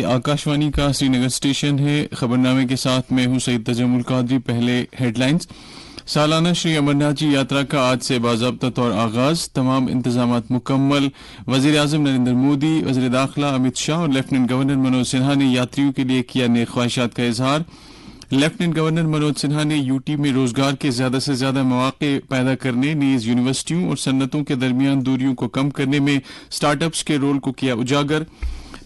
आकाशवाणी का श्रीनगर स्टेशन है। खबरनामे के साथ मैं हूं सईद तजम्मुल कादरी। पहले हेडलाइंस। सालाना श्री अमरनाथ जी यात्रा का आज से बाज़ाब्ता तौर आगाज, तमाम इंतजामात मुकम्मल। वज़ीर आज़म नरेंद्र मोदी, वज़ीर दाखिला अमित शाह और लेफ्टिनेंट गवर्नर मनोज सिन्हा ने यात्रियों के लिए किया नेक ख्वाहिशात का इजहार। लेफ्टिनेंट गवर्नर मनोज सिन्हा ने यूटी में रोजगार के ज्यादा से ज्यादा मौके पैदा करने, नीज यूनिवर्सिटियों और सन्नतों के दरमियान दूरियों को कम करने में स्टार्टअप्स के रोल को किया उजागर।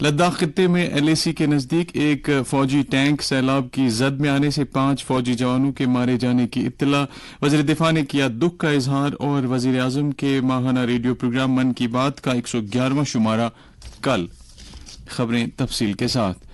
लद्दाख खित्ते में एलएसी के नजदीक एक फौजी टैंक सैलाब की जद में आने से 5 फौजी जवानों के मारे जाने की इत्तला। वज़ीर दिफा ने किया दुख का इजहार। और वज़ीर आज़म के माहाना रेडियो प्रोग्राम मन की बात का 111वां शुमारा कल। खबरें तफसील के साथ।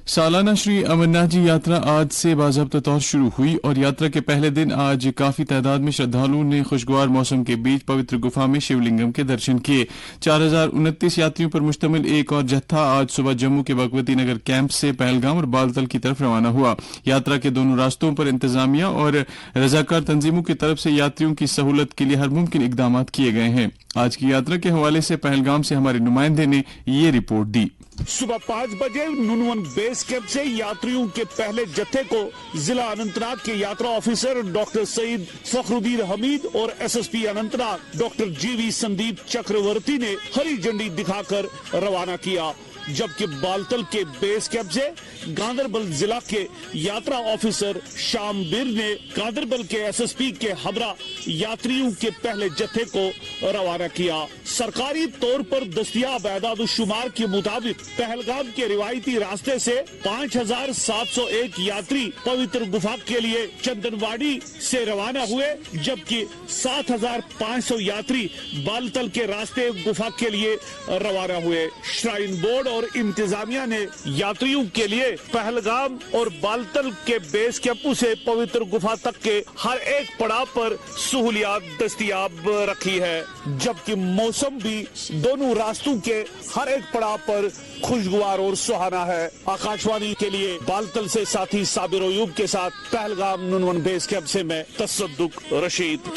सालाना श्री अमरनाथ जी यात्रा आज से बाज़ाब्ता तौर शुरू हुई और यात्रा के पहले दिन आज काफी तादाद में श्रद्धालुओं ने खुशगवार मौसम के बीच पवित्र गुफा में शिवलिंगम के दर्शन किए। 4029 यात्रियों पर मुश्तमिल एक और जत्था आज सुबह जम्मू के भगवती नगर कैंप से पहलगाम और बालतल की तरफ रवाना हुआ। यात्रा के दोनों रास्तों पर इंतजामिया और रजाकार तंजीमों की तरफ से यात्रियों की सहूलत के लिए हर मुमकिन इकदाम किए गए हैं। आज की यात्रा के हवाले से पहलगाम से हमारे नुमाइंदे ने ये रिपोर्ट दी। सुबह 5 बजे नुनवन बेस कैंप से यात्रियों के पहले जत्थे को जिला अनंतनाग के यात्रा ऑफिसर डॉक्टर सईद फखरुद्दीन हमीद और एसएसपी अनंतनाग डॉक्टर जीवी संदीप चक्रवर्ती ने हरी झंडी दिखाकर रवाना किया, जबकि बालतल के बेस कैंप से गांधरबल जिला के यात्रा ऑफिसर शामबीर ने गांधरबल के एसएसपी के हमरा यात्रियों के पहले जत्थे को रवाना किया। सरकारी तौर पर दस्तयाब एदाद-उश-शुमार के मुताबिक पहलगाम के रिवायती रास्ते से 5701 यात्री पवित्र गुफा के लिए चंदनवाड़ी से रवाना हुए, जबकि 7500 यात्री बालतल के रास्ते गुफा के लिए रवाना हुए। श्राइन बोर्ड और इंतजामिया ने यात्रियों के लिए पहलगाम और बालतल के बेस कैंप से पवित्र गुफा तक के हर एक पड़ाव पर सहूलियात दस्तयाब रखी है, जबकि मौसम भी दोनों रास्तों के हर एक पड़ाव पर खुशगवार और सुहाना है। आकाशवाणी के लिए बालतल से साथी साबिर अयूब के साथ पहलगाम नुनवन बेस कैंप से मैं तसद्दुक रशीद।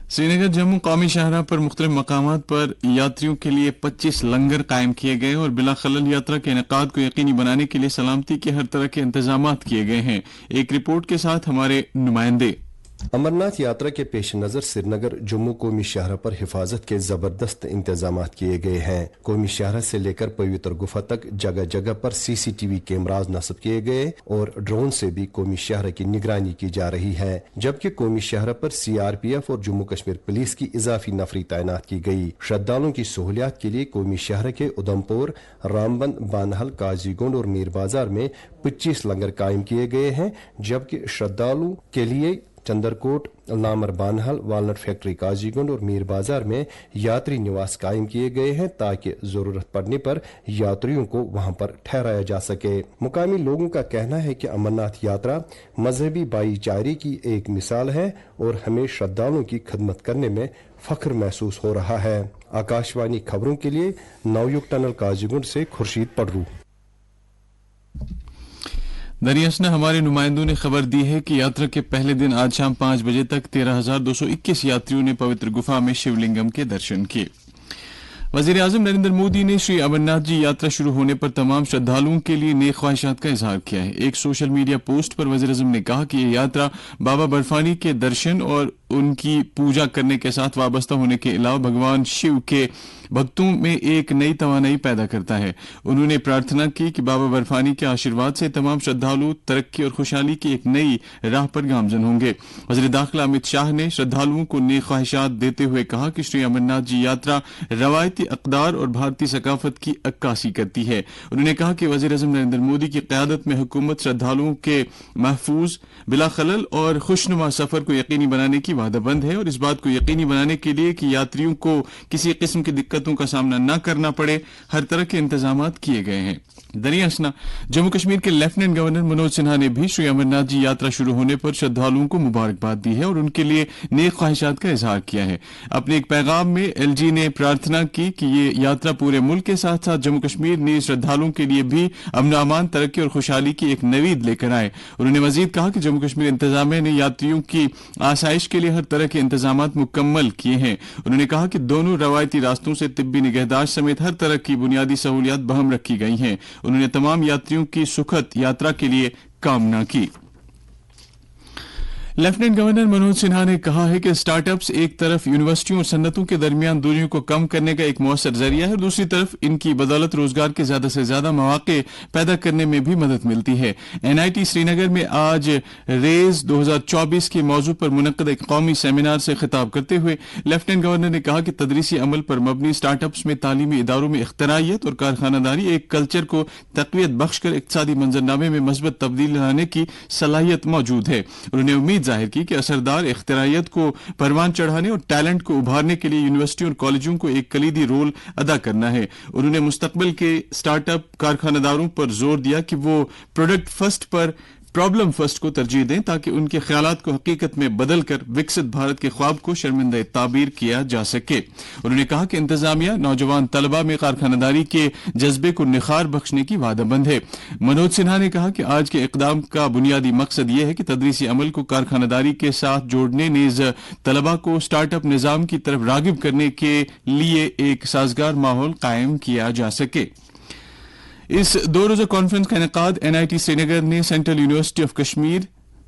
श्रीनगर जम्मू कौमी शाहराह पर मुख्तलिफ मकामात पर यात्रियों के लिए 25 लंगर कायम किए गए और बिला खलल यात्रा के इनेकाद को यकीनी बनाने के लिए सलामती के हर तरह के इंतजामात किए गए हैं। एक रिपोर्ट के साथ हमारे नुमाइंदे। अमरनाथ यात्रा के पेश नजर श्रीनगर जम्मू कौमी शाहराह पर हिफाजत के जबरदस्त इंतजाम किए गए हैं। कौमी शाहराह से लेकर पवित्र गुफा तक जगह जगह पर सीसीटीवी कैमराज नस्ब किए गए और ड्रोन से भी कौमी शाहराह की निगरानी की जा रही है, जबकि कौमी शाहराह पर सीआरपीएफ और जम्मू कश्मीर पुलिस की इजाफी नफरी तैनात की गई। श्रद्धालुओं की सहूलियात के लिए कौमी शाहराह के उधमपुर, रामबन, बानहल, काजीगुंड और मीर बाजार में 25 लंगर कायम किए गए हैं, जबकि श्रद्धालुओं के लिए चंदरकोट, लामर, बानहल, वालनट फैक्ट्री, काजीगुंड और मीर बाजार में यात्री निवास कायम किए गए हैं ताकि जरूरत पड़ने पर यात्रियों को वहां पर ठहराया जा सके। मुकामी लोगों का कहना है कि अमरनाथ यात्रा मजहबी भाईचारे की एक मिसाल है और हमें श्रद्धालुओं की खिदमत करने में फख्र महसूस हो रहा है। आकाशवाणी खबरों के लिए नवयुग टनल काजीगुंड से खुर्शीद पडरू। दरियास ने हमारे नुमाइंदों ने खबर दी है कि यात्रा के पहले दिन आज शाम 5 बजे तक 13,221 यात्रियों ने पवित्र गुफा में शिवलिंगम के दर्शन किए। वज़ीर आज़म नरेंद्र मोदी ने श्री अमरनाथ जी यात्रा शुरू होने पर तमाम श्रद्धालुओं के लिए नेक ख्वाहिशात का इजहार किया है। एक सोशल मीडिया पोस्ट पर वज़ीर आज़म ने कहा कि यह यात्रा बाबा बर्फानी के दर्शन और उनकी पूजा करने के साथ वाबस्ता होने के अलावा भगवान शिव के भक्तों में एक नई तवानाई पैदा करता है। उन्होंने प्रार्थना की कि बाबा बर्फानी के आशीर्वाद से तमाम श्रद्धालु तरक्की और खुशहाली की एक नई राह पर गामजन होंगे। वज़ीर दाखिला अमित शाह ने श्रद्धालुओं को नेक ख्वाहिशात देते हुए कहा कि श्री अमरनाथ जी यात्रा रवायती अक़दार और भारतीय सकाफत की अक्कासी करती है। उन्होंने कहा कि वज़ीर आज़म नरेंद्र मोदी की क़यादत में हुकूमत श्रद्धालुओं के महफूज, बिला खलल और खुशनुमा सफर को यकीनी बनाने की वादाबंद है और इस बात को यकीनी बनाने के लिए कि यात्रियों को किसी किस्म की दिक्कतों का सामना न करना पड़े हर तरह के इंतजामात किए गए हैं। दरियासना जम्मू कश्मीर के लेफ्टिनेंट गवर्नर मनोज सिन्हा ने भी श्री अमरनाथ जी यात्रा शुरू होने पर श्रद्धालुओं को मुबारकबाद दी है और उनके लिए नेक ख्वाहिशात का इजहार किया है। अपने एक पैगाम में एलजी ने प्रार्थना की कि ये यात्रा पूरे मुल्क के साथ साथ जम्मू कश्मीर ने श्रद्धालुओं के लिए भी अमन अमान, तरक्की और खुशहाली की एक नवीद लेकर आए। उन्होंने मजीद कहा कि जम्मू कश्मीर इंतजामिया ने यात्रियों की आसाइश के लिए لیے ہر طرح کے انتظامات مکمل کیے ہیں. انہوں نے کہا کہ دونوں روایتی راستوں سے طبی نگہداشت سمیت ہر طرح کی بنیادی سہولیات بہم رکھی گئی ہیں. انہوں نے تمام یاتریوں کی سکھد یاترا کے لیے کامنا کی. لیفٹیننٹ گورنر منوج سنہا نے کہا ہے کہ اسٹارٹ اپس ایک طرف یونیورسٹیوں اور صنعتوں کے درمیان دوریوں کو کم کرنے کا ایک مؤثر ذریعہ ہے اور دوسری طرف ان کی بدولت روزگار کے زیادہ سے زیادہ مواقع پیدا کرنے میں بھی مدد ملتی ہے. NIT سری نگر میں آج ریز 2024 کے موضوع پر منعقد ایک قومی سیمینار سے خطاب کرتے ہوئے لیفٹیننٹ گورنر نے کہا کہ تدریسی عمل پر مبنی اسٹارٹ اپس میں تعلیمی اداروں میں اختراعیت اور کارخانہ داری ایک کلچر کو تقویت بخش کر اقتصادی منظرنامے میں مثبت تبدیلی لانے کی صلاحیت موجود ہے. انہوں نے امید ظاہر کی کہ اثردار اختراعیت کو پروان چڑھانے اور ٹیلنٹ کو ابھارنے کے لیے یونیورسٹیوں اور کالجوں کو ایک کلیدی رول ادا کرنا ہے. انہوں نے مستقبل کے اسٹارٹ اپ کارخانہ داروں پر زور دیا کہ وہ پروڈکٹ فرسٹ پر پرابلم فرسٹ کو ترجیح دیں تاکہ ان کے خیالات کو حقیقت میں بدل کر وکست بھارت کے خواب کو شرمندہ تعبیر کیا جا سکے. انہوں نے کہا کہ انتظامیہ نوجوان طلبہ میں کارخانہ داری کے جذبے کو نخار بخشنے کی وعدہ مند ہے. منوج سنہا نے کہا کہ آج کے اقدام کا بنیادی مقصد یہ ہے کہ تدریسی عمل کو کارخانہ داری کے ساتھ جوڑنے نیز طلبہ کو اسٹارٹ اپ نظام کی طرف راغب کرنے کے لیے ایک سازگار ماحول قائم کیا جا سکے. اس 2 روزہ کانفرنس کا انعقاد NIT سری نگر نے central university of Kashmir,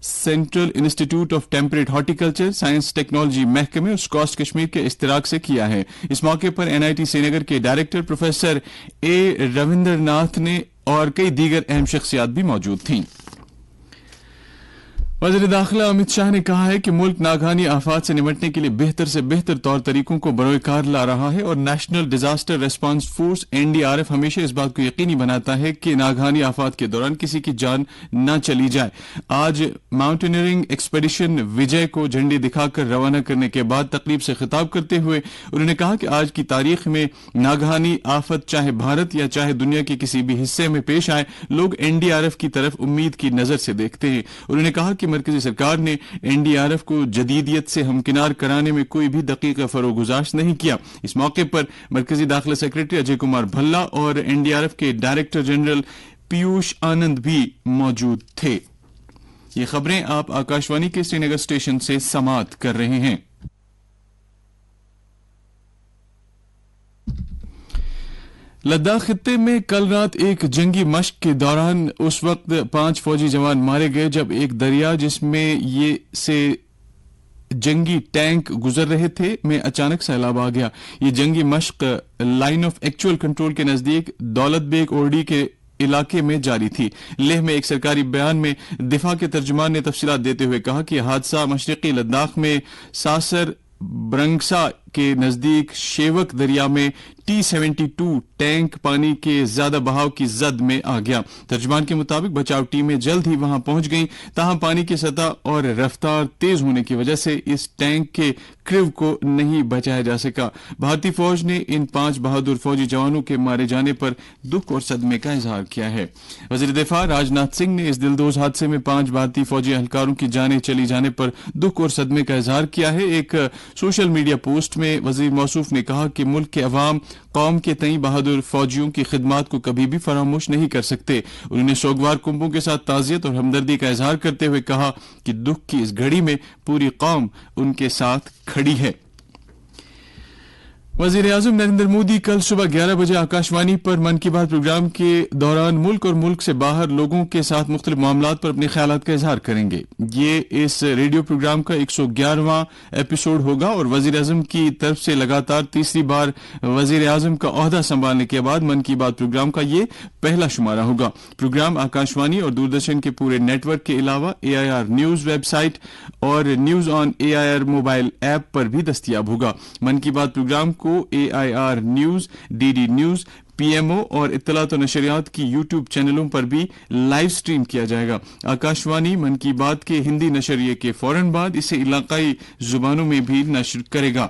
central institute of template horticulture science technology محکمے اور اسکاسٹ کشمیر کے اشتراک سے کیا ہے. اس موقع پر NIT سری نگر کے director professor A Ravindra Nath نے اور کئی دیگر اہم شخصیات بھی موجود تھیں. وزیر داخلہ امت شاہ نے کہا ہے کہ ملک ناگہانی آفات سے نمٹنے کے لیے بہتر سے بہتر طور طریقوں کو بروئے کار لا رہا ہے اور national disaster response force NDRF ہمیشہ اس بات کو یقینی بناتا ہے کہ ناگہانی آفات کے دوران کسی کی جان نہ چلی جائے. آج ماؤنٹینئرنگ ایکسپیڈیشن وجے کو جھنڈی دکھا کر روانہ کرنے کے بعد تقریب سے خطاب کرتے ہوئے انہوں نے کہا کہ آج کی تاریخ میں ناگہانی آفت چاہے بھارت یا چاہے دنیا کے کسی بھی حصے میں پیش آئے، لوگ NDRF کی طرف امید کی نظر سے دیکھتے ہیں. انہوں نے کہا کہ مرکزی سرکار نے NDRF کو جدیدیت سے ہمکنار کرانے میں کوئی بھی دقیقہ فروغ گزارش نہیں کیا. اس موقع پر مرکزی داخلہ سیکرٹری اجے کمار بھلا اور NDRF کے ڈائریکٹر جنرل پیوش آنند بھی موجود تھے. یہ خبریں آپ آکاشوانی کے سری نگر اسٹیشن سے سماعت کر رہے ہیں. لداخ خطے میں کل رات ایک جنگی مشق کے دوران اس وقت 5 فوجی جوان مارے گئے جب ایک دریا جس میں یہ سے جنگی ٹینک گزر رہے تھے میں اچانک سیلاب آ گیا. یہ جنگی مشق لائن آف ایکچوئل کنٹرول کے نزدیک دولت بیگ اوڑی کے علاقے میں جاری تھی. لیہ میں ایک سرکاری بیان میں دفاع کے ترجمان نے تفصیلات دیتے ہوئے کہا کہ یہ حادثہ مشرقی لداخ میں ساسر برنگسا کے نزدیک شیوک دریا میں T-72 ٹینک پانی کے زیادہ بہاؤ کی زد میں آ گیا. ترجمان کے مطابق بچاؤ ٹیمیں جلد ہی وہاں پہنچ گئیں، تاہم پانی کی سطح اور رفتار تیز ہونے کی وجہ سے اس ٹینک کے کریو کو نہیں بچایا جا سکا. بھارتی فوج نے ان 5 بہادر فوجی جوانوں کے مارے جانے پر دکھ اور صدمے کا اظہار کیا ہے. وزیر دفاع راجناتھ سنگھ نے اس دلدوز حادثے میں 5 بھارتی فوجی اہلکاروں کی جانیں چلی جانے پر دکھ اور صدمے کا اظہار کیا ہے. ایک سوشل میڈیا پوسٹ میں وزیر موصوف نے کہا کہ ملک کے عوام قوم کے تئیں بہادر فوجیوں کی خدمات کو کبھی بھی فراموش نہیں کر سکتے. انہوں نے سوگوار کنبوں کے ساتھ تعزیت اور ہمدردی کا اظہار کرتے ہوئے کہا کہ دکھ کی اس گھڑی میں پوری قوم ان کے ساتھ کھڑی ہے. وزیر اعظم نریندر مودی کل صبح 11 بجے آکاشوانی پر من کی بات پروگرام کے دوران ملک اور ملک سے باہر لوگوں کے ساتھ مختلف معاملات پر اپنے خیالات کا اظہار کریں گے. یہ اس ریڈیو پروگرام کا 111واں ایپیسوڈ ہوگا اور وزیر اعظم کی طرف سے لگاتار تیسری بار وزیر اعظم کا عہدہ سنبھالنے کے بعد من کی بات پروگرام کا یہ پہلا شمارہ ہوگا. پروگرام آکاشوانی اور دوردرشن کے پورے نیٹ ورک کے علاوہ AIR نیوز ویب سائٹ اور news on AIR mobile app پر بھی دستیاب ہوگا. من کی بات پروگرام کو AIR news, DD news, PMO اور اطلاعات و نشریات کی YouTube چینلوں پر بھی لائیو سٹریم کیا جائے گا. آکاشوانی من کی بات کے ہندی نشریے کے فوراً بعد اسے علاقائی زبانوں میں بھی نشر کرے گا.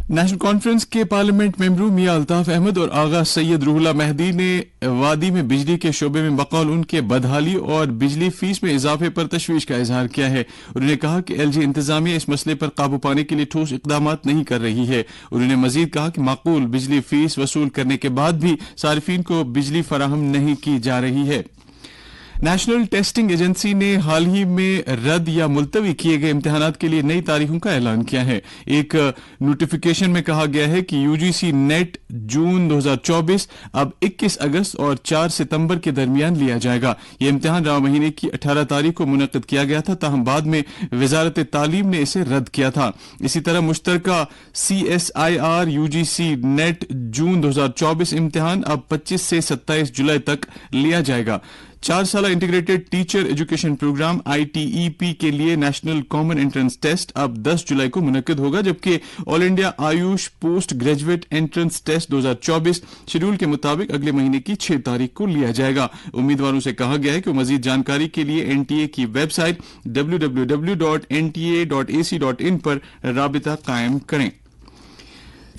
نیشنل کانفرنس کے پارلیمنٹ ممبروں میاں الطاف احمد اور آغا سید روح اللہ مہدی نے وادی میں بجلی کے شعبے میں بقول ان کے بدحالی اور بجلی فیس میں اضافے پر تشویش کا اظہار کیا ہے. انہوں نے کہا کہ LG انتظامیہ اس مسئلے پر قابو پانے کے لیے ٹھوس اقدامات نہیں کر رہی ہے. انہوں نے مزید کہا کہ معقول بجلی فیس وصول کرنے کے بعد بھی صارفین کو بجلی فراہم نہیں کی جا رہی ہے. नेशनल टेस्टिंग एजेंसी ने हाल ही में रद्द या मुलतवी किए गए इम्तिहानात के लिए नई तारीखों का ऐलान किया है। एक नोटिफिकेशन में कहा गया है कि यूजीसी नेट जून 2024 अब 21 अगस्त और 4 सितंबर के दरमियान लिया जाएगा। ये इम्तिहान रवा महीने की 18 तारीख को मुनक्किद किया गया था, ताहम बाद में वजारत तालीम ने इसे रद्द किया था। इसी तरह मुश्तरका CSIR यूजीसी नेट जून 2024 इम्तिहान अब 25 से 27 जुलाई तक लिया जाएगा। 4 साल integrated teacher education programme ITEP के लिए नेशनल कॉमन एंट्रेंस टेस्ट अब 10 जुलाई को मुनक्किद होगा, जबकि all India AYUSH post graduate entrance test 2024 schedule के मुताबिक अगले महीने की 6 तारीख को लिया जाएगा। उम्मीदवारों से कहा गया है कि मजीद जानकारी के लिए NTA की वेबसाइट www.nta.ac.in पर राबिता कायम करें।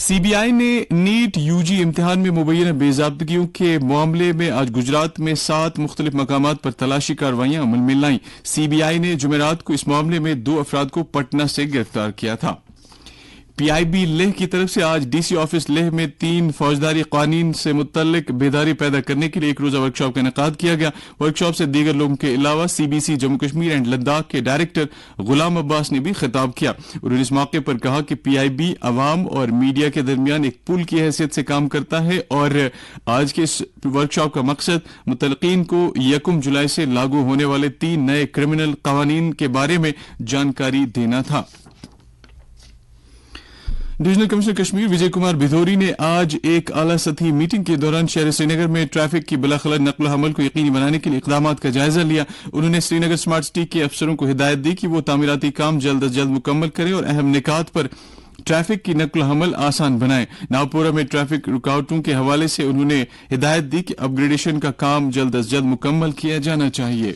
CBI ने नीट UG इम्तिहान में मुबैना बेज़ाब्तगियों के मामले में आज गुजरात में 7 मुख्तलिफ मकामात पर तलाशी कार्रवाइयां अमल में लाई। CBI ने जुमेरात को इस मामले में 2 अफराद को पटना से गिरफ्तार किया था। PIB लेह की तरफ से आज DC ऑफिस लेह में 3 फौजदारी कानून से मुतल्लिक बेदारी पैदा करने के लिए एक रोजा वर्कशॉप का इनेकाद किया गया। वर्कशॉप से दीगर लोगों के अलावा CBC जम्मू कश्मीर एंड लद्दाख के डायरेक्टर गुलाम अब्बास ने भी खिताब किया। उन्होंने इस मौके पर कहा कि PIB अवाम और मीडिया के दरमियान एक पुल की हैसियत से काम करता है और आज के इस वर्कशॉप का मकसद मुतल्लिकीन को 1 जुलाई से लागू होने वाले 3 नए क्रिमिनल कानून के बारे में जानकारी देना था। डिवीजनल कमिश्नर कश्मीर विजय कुमार भिदोरी ने आज एक आला सतही मीटिंग के दौरान शहर श्रीनगर में ट्रैफिक की बिलाखलल नकल हमल को यकीनी बनाने के लिए इकदामात का जायजा लिया। उन्होंने श्रीनगर स्मार्ट सिटी के अफसरों को हिदायत दी कि वो तामीराती काम जल्द अज जल्द मुकम्मल करें और अहम निकात पर ट्रैफिक की नकल हमल आसान बनाएं। नावपुरा में ट्रैफिक रुकावटों के हवाले से उन्होंने हिदायत दी कि अपग्रेडेशन का काम जल्द अज जल्द मुकम्मल किया जाना चाहिए।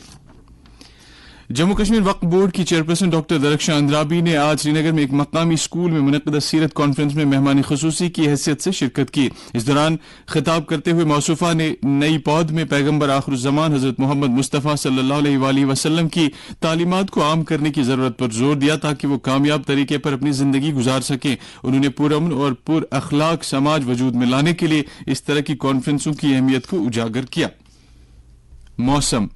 जम्मू कश्मीर वक्फ बोर्ड की चेयरपर्सन डॉक्टर दरख्शां अंद्राबी ने आज श्रीनगर में एक मकामी स्कूल में मुनक्किदा सीरत कॉन्फ्रेंस में मेहमान खुसूसी की हैसियत से शिरकत की। इस दौरान खिताब करते हुए मौसूफा ने नई पौध में पैगम्बर आखिरुज़्ज़मान हजरत मोहम्मद मुस्तफ़ा सल्लल्लाहु अलैहि वसल्लम की तालीमात को आम करने की जरूरत पर जोर दिया ताकि वो कामयाब तरीके पर अपनी जिंदगी गुजार सकें। उन्होंने पुरअमन और पुर अखलाक समाज वजूद में लाने के लिए इस तरह की कॉन्फ्रेंसों की अहमियत को उजागर किया। मौसम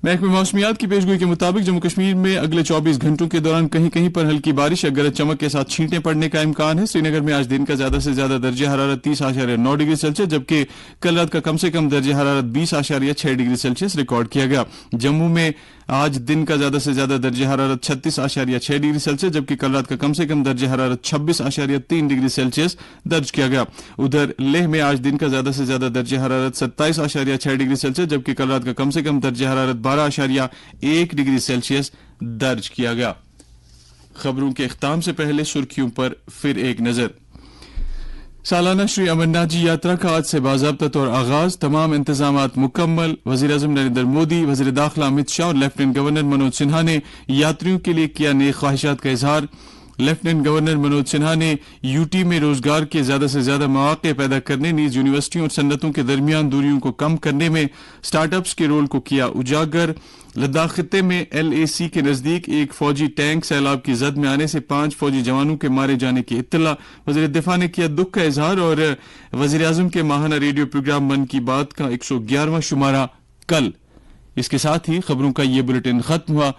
महकमे मौसमियात की पेशगोई के मुताबिक जम्मू कश्मीर में अगले 24 घंटों के दौरान कहीं कहीं पर हल्की बारिश या गरज चमक के साथ छींटें पड़ने का इम्कान है। श्रीनगर में आज दिन का ज्यादा से ज्यादा दर्जा हरारत 30.9 डिग्री सेल्सियस जबकि कल रात का कम से कम दर्जा हरारत 20.6 डिग्री सेल्सियस रिकॉर्ड किया गया। जम्मू में आज दिन का ज्यादा से ज्यादा दर्जा हरारत 36.6 डिग्री सेल्सियस जबकि कल रात का कम से कम दर्जा हरारत 26.3 डिग्री सेल्सियस दर्ज किया गया। उधर लेह में आज दिन का ज्यादा से ज्यादा दर्जा हरारत 27.6 डिग्री सेल्सियस जबकि कल रात का कम से कम दर्जा हरारत 12.1 डिग्री सेल्सियस दर्ज किया गया। खबरों के इख्ताम से पहले सुर्खियों पर फिर एक नजर। सालाना श्री अमरनाथ जी यात्रा का आज से बाज़ाब्ता तौर आगाज, तमाम इंतजामात मुकम्मल। वज़ीर-ए-आज़म नरेंद्र मोदी, वज़ीर दाखिला अमित शाह और लेफ्टिनेंट गवर्नर मनोज सिन्हा ने यात्रियों के लिए किया नेक ख्वाहिशात का इजहार। लेफ्टिनेंट गवर्नर मनोज सिन्हा ने यूटी में रोजगार के ज्यादा से ज्यादा मौके पैदा करने, नीज यूनिवर्सिटियों और सन्नतों के दरमियान दूरियों को कम करने में स्टार्टअप्स के रोल को किया उजागर। लद्दाख खित्ते में LAC के नजदीक एक फौजी टैंक सैलाब की जद में आने से 5 फौजी जवानों के मारे जाने की इत्तला। वज़ीर दिफा ने किया दुख का इजहार और वज़ीर आज़म के माहाना रेडियो प्रोग्राम मन की बात का 111वां शुमारा कल। इसके साथ ही खबरों का ये बुलेटिन खत्म हुआ।